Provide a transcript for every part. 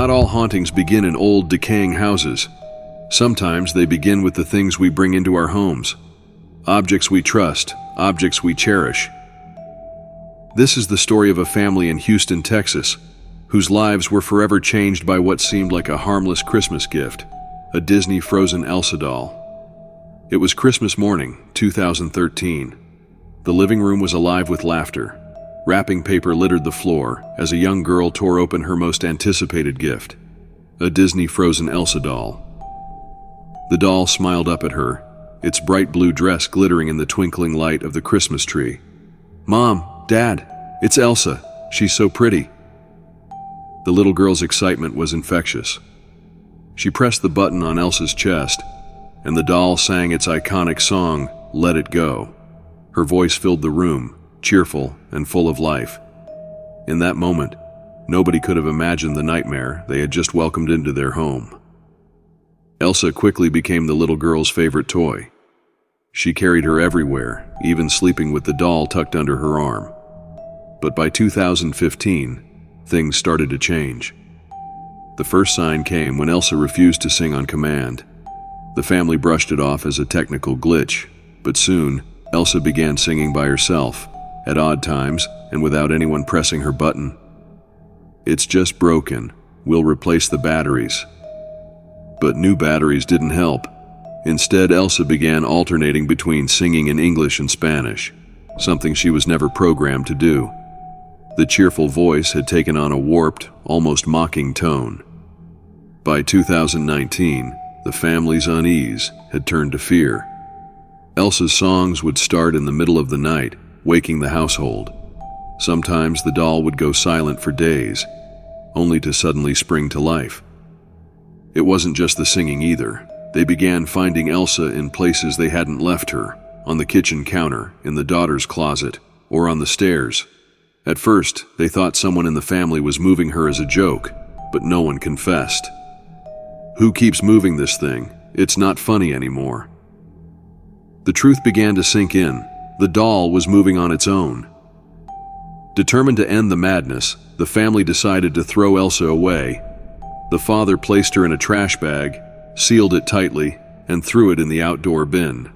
not all hauntings begin in old, decaying houses. Sometimes they begin with the things we bring into our homes. Objects we trust, objects we cherish. This is the story of a family in Houston, Texas, whose lives were forever changed by what seemed like a harmless Christmas gift, a Disney frozen Elsa doll. It was Christmas morning, 2013. The living room was alive with laughter. Wrapping paper littered the floor as a young girl tore open her most anticipated gift, a Disney frozen Elsa doll. The doll smiled up at her, its bright blue dress glittering in the twinkling light of the Christmas tree. "Mom, Dad, it's Elsa. She's so pretty." The little girl's excitement was infectious. She pressed the button on Elsa's chest, and the doll sang its iconic song, "Let It Go." Her voice filled the room, cheerful and full of life. In that moment, nobody could have imagined the nightmare they had just welcomed into their home. Elsa quickly became the little girl's favorite toy. She carried her everywhere, even sleeping with the doll tucked under her arm. But by 2015, things started to change. The first sign came when Elsa refused to sing on command. The family brushed it off as a technical glitch, but soon, Elsa began singing by herself, at odd times and without anyone pressing her button. "It's just broken. We'll replace the batteries." But new batteries didn't help. Instead, Elsa began alternating between singing in English and Spanish, something she was never programmed to do. The cheerful voice had taken on a warped, almost mocking tone. By 2019, the family's unease had turned to fear. Elsa's songs would start in the middle of the night, waking the household. Sometimes the doll would go silent for days, only to suddenly spring to life. It wasn't just the singing either. They began finding Elsa in places they hadn't left her, on the kitchen counter, in the daughter's closet, or on the stairs. At first, they thought someone in the family was moving her as a joke, but no one confessed. "Who keeps moving this thing? It's not funny anymore." The truth began to sink in. The doll was moving on its own. Determined to end the madness, the family decided to throw Elsa away. The father placed her in a trash bag, sealed it tightly, and threw it in the outdoor bin.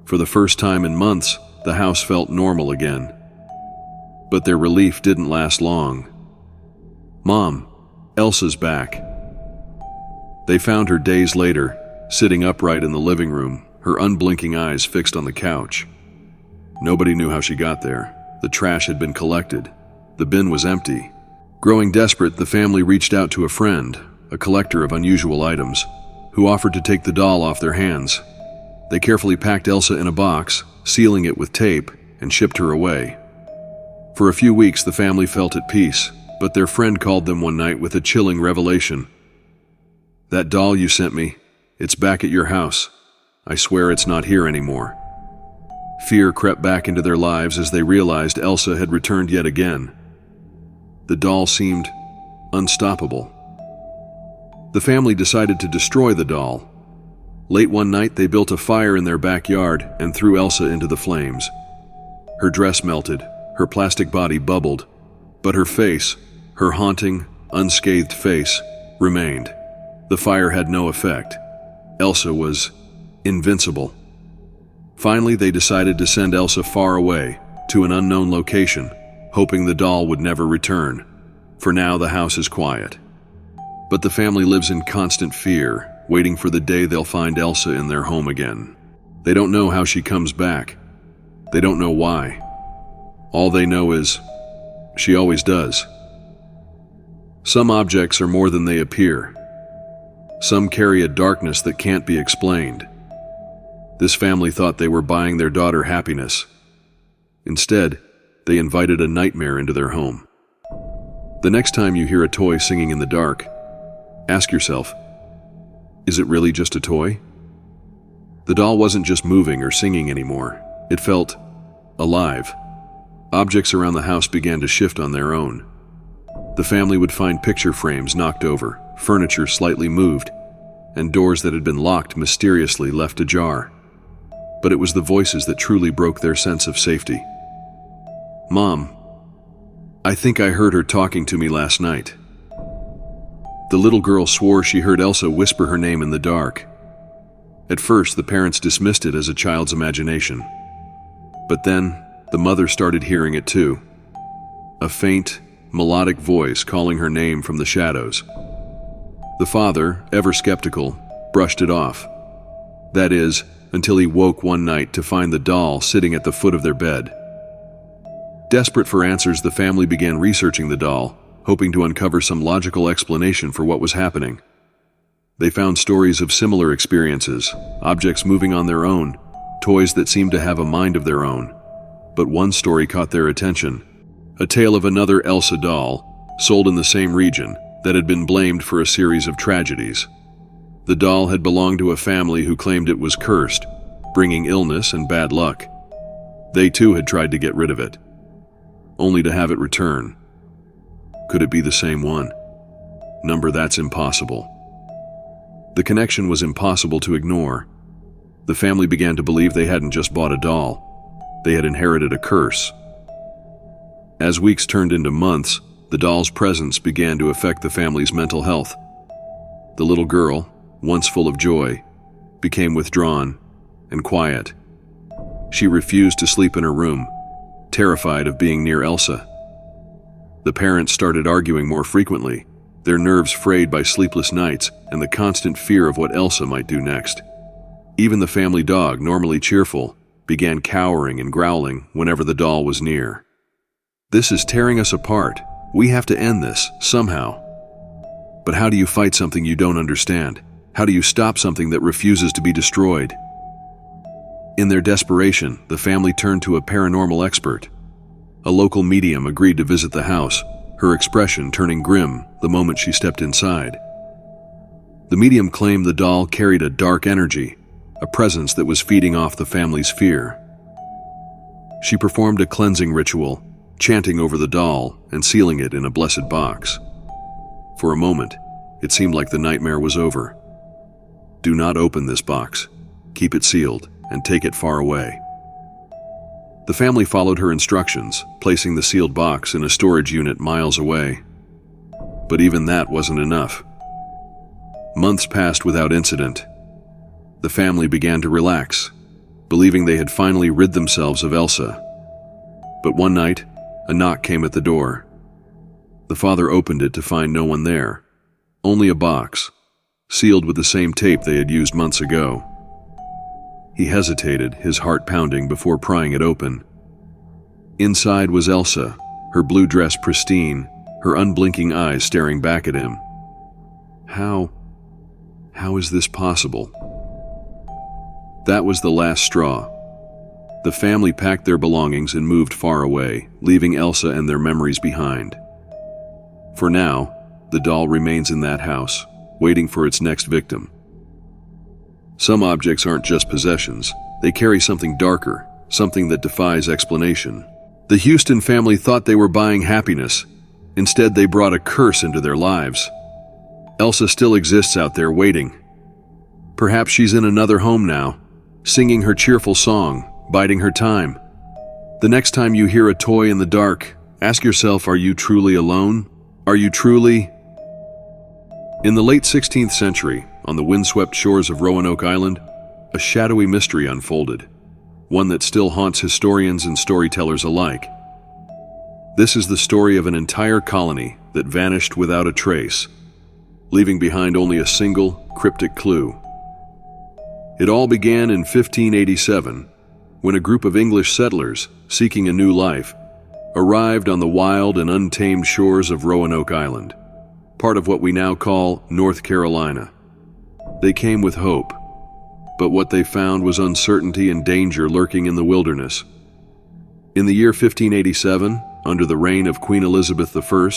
For the first time in months, the house felt normal again. But their relief didn't last long. "Mom, Elsa's back." They found her days later, sitting upright in the living room, her unblinking eyes fixed on the couch. Nobody knew how she got there. The trash had been collected. The bin was empty. Growing desperate, the family reached out to a friend, a collector of unusual items, who offered to take the doll off their hands. They carefully packed Elsa in a box, sealing it with tape, and shipped her away. For a few weeks, the family felt at peace, but their friend called them one night with a chilling revelation. "That doll you sent me, it's back at your house. I swear it's not here anymore." Fear crept back into their lives as they realized Elsa had returned yet again. The doll seemed unstoppable. The family decided to destroy the doll. Late one night, they built a fire in their backyard and threw Elsa into the flames. Her dress melted, her plastic body bubbled, but her face, her haunting, unscathed face, remained. The fire had no effect. Elsa was invincible. Finally, they decided to send Elsa far away, to an unknown location, hoping the doll would never return. For now, the house is quiet. But the family lives in constant fear, waiting for the day they'll find Elsa in their home again. They don't know how she comes back. They don't know why. All they know is, she always does. Some objects are more than they appear. Some carry a darkness that can't be explained. This family thought they were buying their daughter happiness. Instead, they invited a nightmare into their home. The next time you hear a toy singing in the dark, ask yourself, is it really just a toy? The doll wasn't just moving or singing anymore. It felt alive. Objects around the house began to shift on their own. The family would find picture frames knocked over, furniture slightly moved, and doors that had been locked mysteriously left ajar. But it was the voices that truly broke their sense of safety. "Mom, I think I heard her talking to me last night." The little girl swore she heard Elsa whisper her name in the dark. At first, the parents dismissed it as a child's imagination. But then, the mother started hearing it too. A faint, melodic voice calling her name from the shadows. The father, ever skeptical, brushed it off. That is, until he woke one night to find the doll sitting at the foot of their bed. Desperate for answers, the family began researching the doll, hoping to uncover some logical explanation for what was happening. They found stories of similar experiences, objects moving on their own, toys that seemed to have a mind of their own. But one story caught their attention, a tale of another Elsa doll, sold in the same region, that had been blamed for a series of tragedies. The doll had belonged to a family who claimed it was cursed, bringing illness and bad luck. They too had tried to get rid of it, only to have it return. Could it be the same one? Number, that's impossible. The connection was impossible to ignore. The family began to believe they hadn't just bought a doll, they had inherited a curse. As weeks turned into months, the doll's presence began to affect the family's mental health. The little girl, once full of joy, became withdrawn and quiet. She refused to sleep in her room, terrified of being near Elsa. The parents started arguing more frequently, their nerves frayed by sleepless nights and the constant fear of what Elsa might do next. Even the family dog, normally cheerful, began cowering and growling whenever the doll was near. This is tearing us apart. We have to end this, somehow. But how do you fight something you don't understand? How do you stop something that refuses to be destroyed? In their desperation, the family turned to a paranormal expert. A local medium agreed to visit the house, her expression turning grim the moment she stepped inside. The medium claimed the doll carried a dark energy, a presence that was feeding off the family's fear. She performed a cleansing ritual, chanting over the doll and sealing it in a blessed box. For a moment, it seemed like the nightmare was over. Do not open this box. Keep it sealed and take it far away. The family followed her instructions, placing the sealed box in a storage unit miles away. But even that wasn't enough. Months passed without incident. The family began to relax, believing they had finally rid themselves of Elsa. But one night, a knock came at the door. The father opened it to find no one there, only a box, sealed with the same tape they had used months ago. He hesitated, his heart pounding, before prying it open. Inside was Elsa, her blue dress pristine, her unblinking eyes staring back at him. How is this possible? That was the last straw. The family packed their belongings and moved far away, leaving Elsa and their memories behind. For now, the doll remains in that house, waiting for its next victim. Some objects aren't just possessions. They carry something darker, something that defies explanation. The Houston family thought they were buying happiness. Instead, they brought a curse into their lives. Elsa still exists out there waiting. Perhaps she's in another home now, singing her cheerful song, biding her time. The next time you hear a toy in the dark, ask yourself, are you truly alone? Are you truly... In the late 16th century, on the windswept shores of Roanoke Island, a shadowy mystery unfolded, one that still haunts historians and storytellers alike. This is the story of an entire colony that vanished without a trace, leaving behind only a single, cryptic clue. It all began in 1587, when a group of English settlers, seeking a new life, arrived on the wild and untamed shores of Roanoke Island, part of what we now call North Carolina. They came with hope, but what they found was uncertainty and danger lurking in the wilderness. In the year 1587, under the reign of Queen Elizabeth I,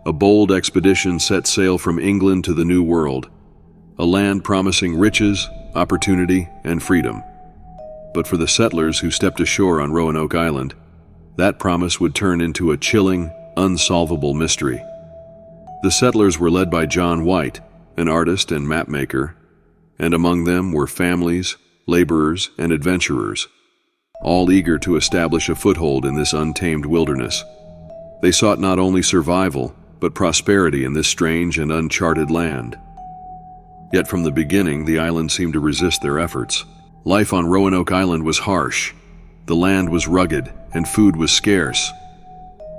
a bold expedition set sail from England to the New World, a land promising riches, opportunity, and freedom. But for the settlers who stepped ashore on Roanoke Island, that promise would turn into a chilling, unsolvable mystery. The settlers were led by John White, an artist and mapmaker, and among them were families, laborers, and adventurers, all eager to establish a foothold in this untamed wilderness. They sought not only survival, but prosperity in this strange and uncharted land. Yet from the beginning, the island seemed to resist their efforts. Life on Roanoke Island was harsh. The land was rugged, and food was scarce.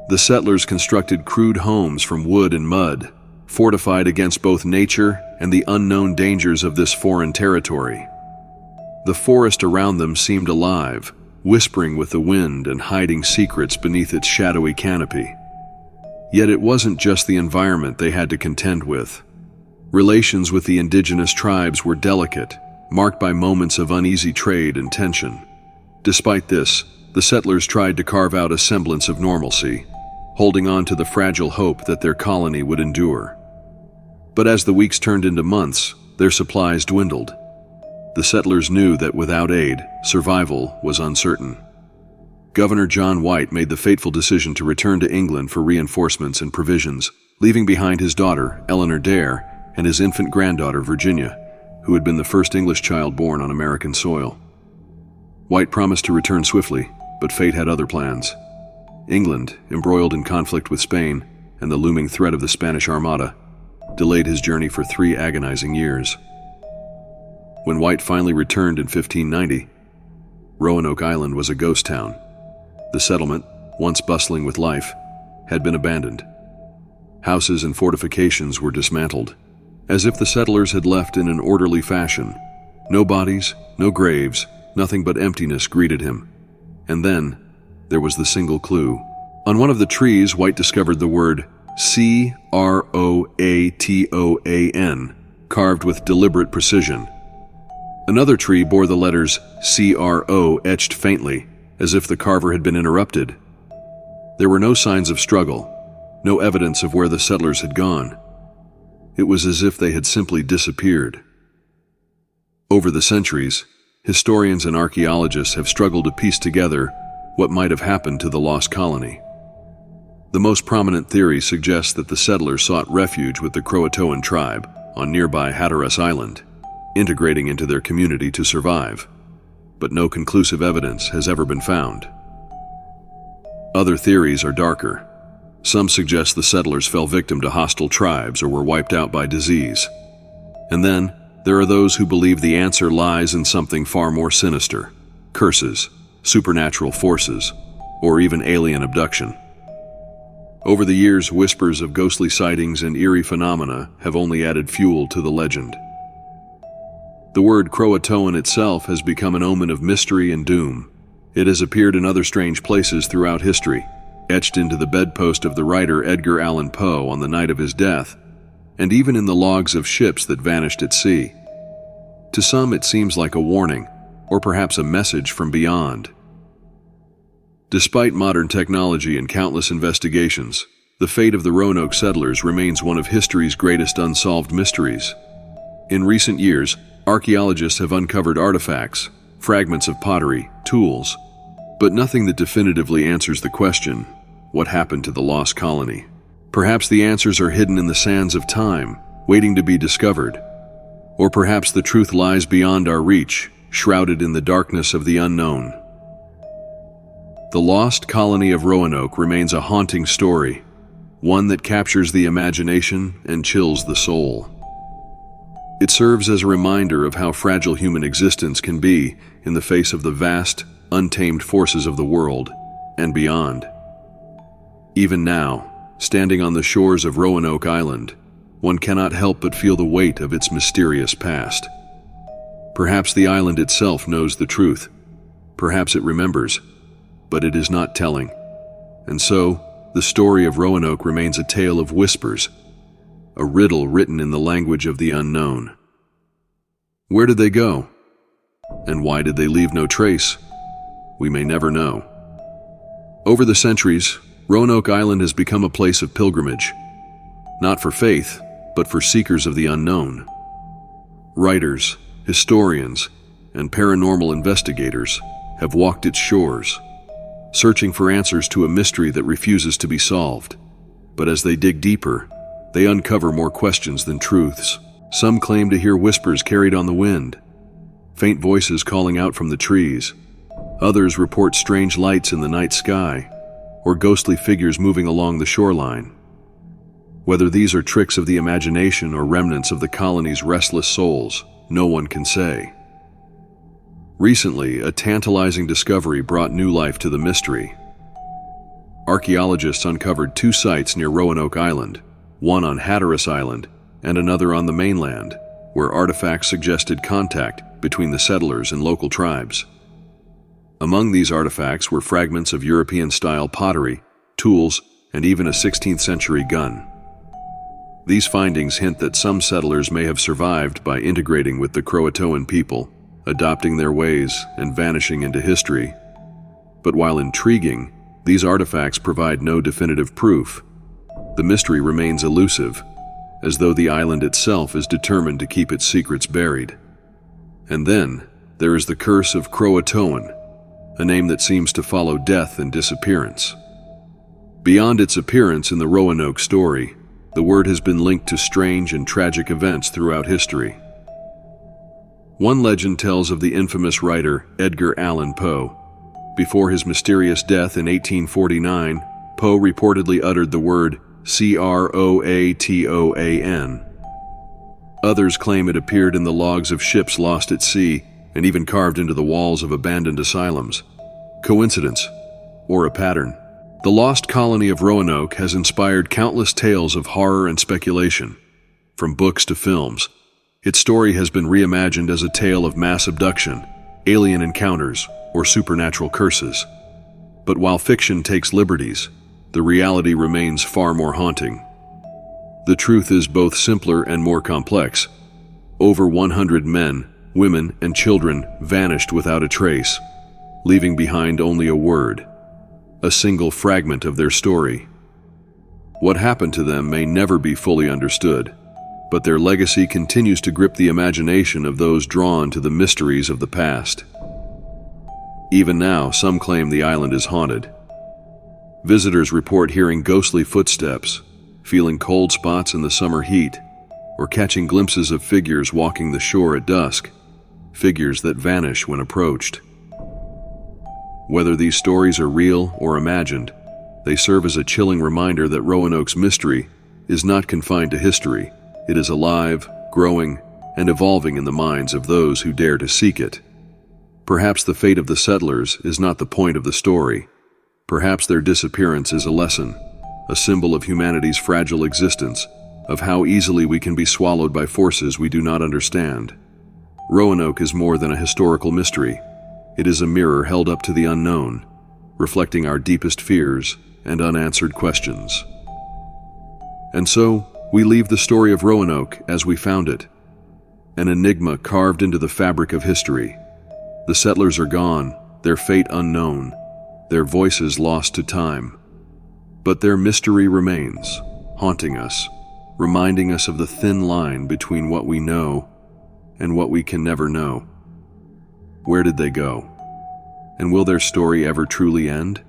The settlers constructed crude homes from wood and mud, fortified against both nature and the unknown dangers of this foreign territory. The forest around them seemed alive, whispering with the wind and hiding secrets beneath its shadowy canopy. Yet it wasn't just the environment they had to contend with. Relations with the indigenous tribes were delicate, marked by moments of uneasy trade and tension. Despite this, the settlers tried to carve out a semblance of normalcy, holding on to the fragile hope that their colony would endure. But as the weeks turned into months, their supplies dwindled. The settlers knew that without aid, survival was uncertain. Governor John White made the fateful decision to return to England for reinforcements and provisions, leaving behind his daughter, Eleanor Dare, and his infant granddaughter, Virginia, who had been the first English child born on American soil. White promised to return swiftly, but fate had other plans. England, embroiled in conflict with Spain and the looming threat of the Spanish Armada, delayed his journey for 3 agonizing years. When White finally returned in 1590, Roanoke Island was a ghost town. The settlement, once bustling with life, had been abandoned. Houses and fortifications were dismantled, as if the settlers had left in an orderly fashion. No bodies, no graves, nothing but emptiness greeted him. And then, there was the single clue. On one of the trees, White discovered the word Croatoan, carved with deliberate precision. Another tree bore the letters CRO etched faintly, as if the carver had been interrupted. There were no signs of struggle, no evidence of where the settlers had gone. It was as if they had simply disappeared. Over the centuries, historians and archaeologists have struggled to piece together what might have happened to the lost colony. The most prominent theory suggests that the settlers sought refuge with the Croatoan tribe on nearby Hatteras Island, integrating into their community to survive, but no conclusive evidence has ever been found. Other theories are darker. Some suggest the settlers fell victim to hostile tribes or were wiped out by disease. And then, there are those who believe the answer lies in something far more sinister: curses, supernatural forces, or even alien abduction. Over the years, whispers of ghostly sightings and eerie phenomena have only added fuel to the legend. The word Croatoan itself has become an omen of mystery and doom. It has appeared in other strange places throughout history, etched into the bedpost of the writer Edgar Allan Poe on the night of his death, and even in the logs of ships that vanished at sea. To some, it seems like a warning, or perhaps a message from beyond. Despite modern technology and countless investigations, the fate of the Roanoke settlers remains one of history's greatest unsolved mysteries. In recent years, archaeologists have uncovered artifacts, fragments of pottery, tools, but nothing that definitively answers the question, what happened to the lost colony? Perhaps the answers are hidden in the sands of time, waiting to be discovered. Or perhaps the truth lies beyond our reach, shrouded in the darkness of the unknown. The lost colony of Roanoke remains a haunting story, one that captures the imagination and chills the soul. It serves as a reminder of how fragile human existence can be in the face of the vast, untamed forces of the world and beyond. Even now, standing on the shores of Roanoke Island, one cannot help but feel the weight of its mysterious past. Perhaps the island itself knows the truth. Perhaps it remembers, but it is not telling. And so, the story of Roanoke remains a tale of whispers, a riddle written in the language of the unknown. Where did they go? And why did they leave no trace? We may never know. Over the centuries, Roanoke Island has become a place of pilgrimage, not for faith, but for seekers of the unknown. Writers, historians, and paranormal investigators have walked its shores, searching for answers to a mystery that refuses to be solved. But as they dig deeper, they uncover more questions than truths. Some claim to hear whispers carried on the wind, faint voices calling out from the trees. Others report strange lights in the night sky, or ghostly figures moving along the shoreline. Whether these are tricks of the imagination or remnants of the colony's restless souls, no one can say. Recently, a tantalizing discovery brought new life to the mystery. Archaeologists uncovered 2 sites near Roanoke Island, one on Hatteras Island and another on the mainland, where artifacts suggested contact between the settlers and local tribes. Among these artifacts were fragments of European-style pottery, tools, and even a 16th-century gun. These findings hint that some settlers may have survived by integrating with the Croatoan people, adopting their ways and vanishing into history. But while intriguing, these artifacts provide no definitive proof. The mystery remains elusive, as though the island itself is determined to keep its secrets buried. And then, there is the curse of Croatoan, a name that seems to follow death and disappearance. Beyond its appearance in the Roanoke story, the word has been linked to strange and tragic events throughout history. One legend tells of the infamous writer Edgar Allan Poe. Before his mysterious death in 1849, Poe reportedly uttered the word Croatoan. Others claim it appeared in the logs of ships lost at sea and even carved into the walls of abandoned asylums. Coincidence, or a pattern? The lost colony of Roanoke has inspired countless tales of horror and speculation. From books to films, its story has been reimagined as a tale of mass abduction, alien encounters, or supernatural curses. But while fiction takes liberties, the reality remains far more haunting. The truth is both simpler and more complex. Over 100 men, women, and children vanished without a trace, leaving behind only a word, a single fragment of their story. What happened to them may never be fully understood, but their legacy continues to grip the imagination of those drawn to the mysteries of the past. Even now, some claim the island is haunted. Visitors report hearing ghostly footsteps, feeling cold spots in the summer heat, or catching glimpses of figures walking the shore at dusk, figures that vanish when approached. Whether these stories are real or imagined, they serve as a chilling reminder that Roanoke's mystery is not confined to history. It is alive, growing, and evolving in the minds of those who dare to seek it. Perhaps the fate of the settlers is not the point of the story. Perhaps their disappearance is a lesson, a symbol of humanity's fragile existence, of how easily we can be swallowed by forces we do not understand. Roanoke is more than a historical mystery. It is a mirror held up to the unknown, reflecting our deepest fears and unanswered questions. And so, we leave the story of Roanoke as we found it, an enigma carved into the fabric of history. The settlers are gone, their fate unknown, their voices lost to time. But their mystery remains, haunting us, reminding us of the thin line between what we know and what we can never know. Where did they go? And will their story ever truly end?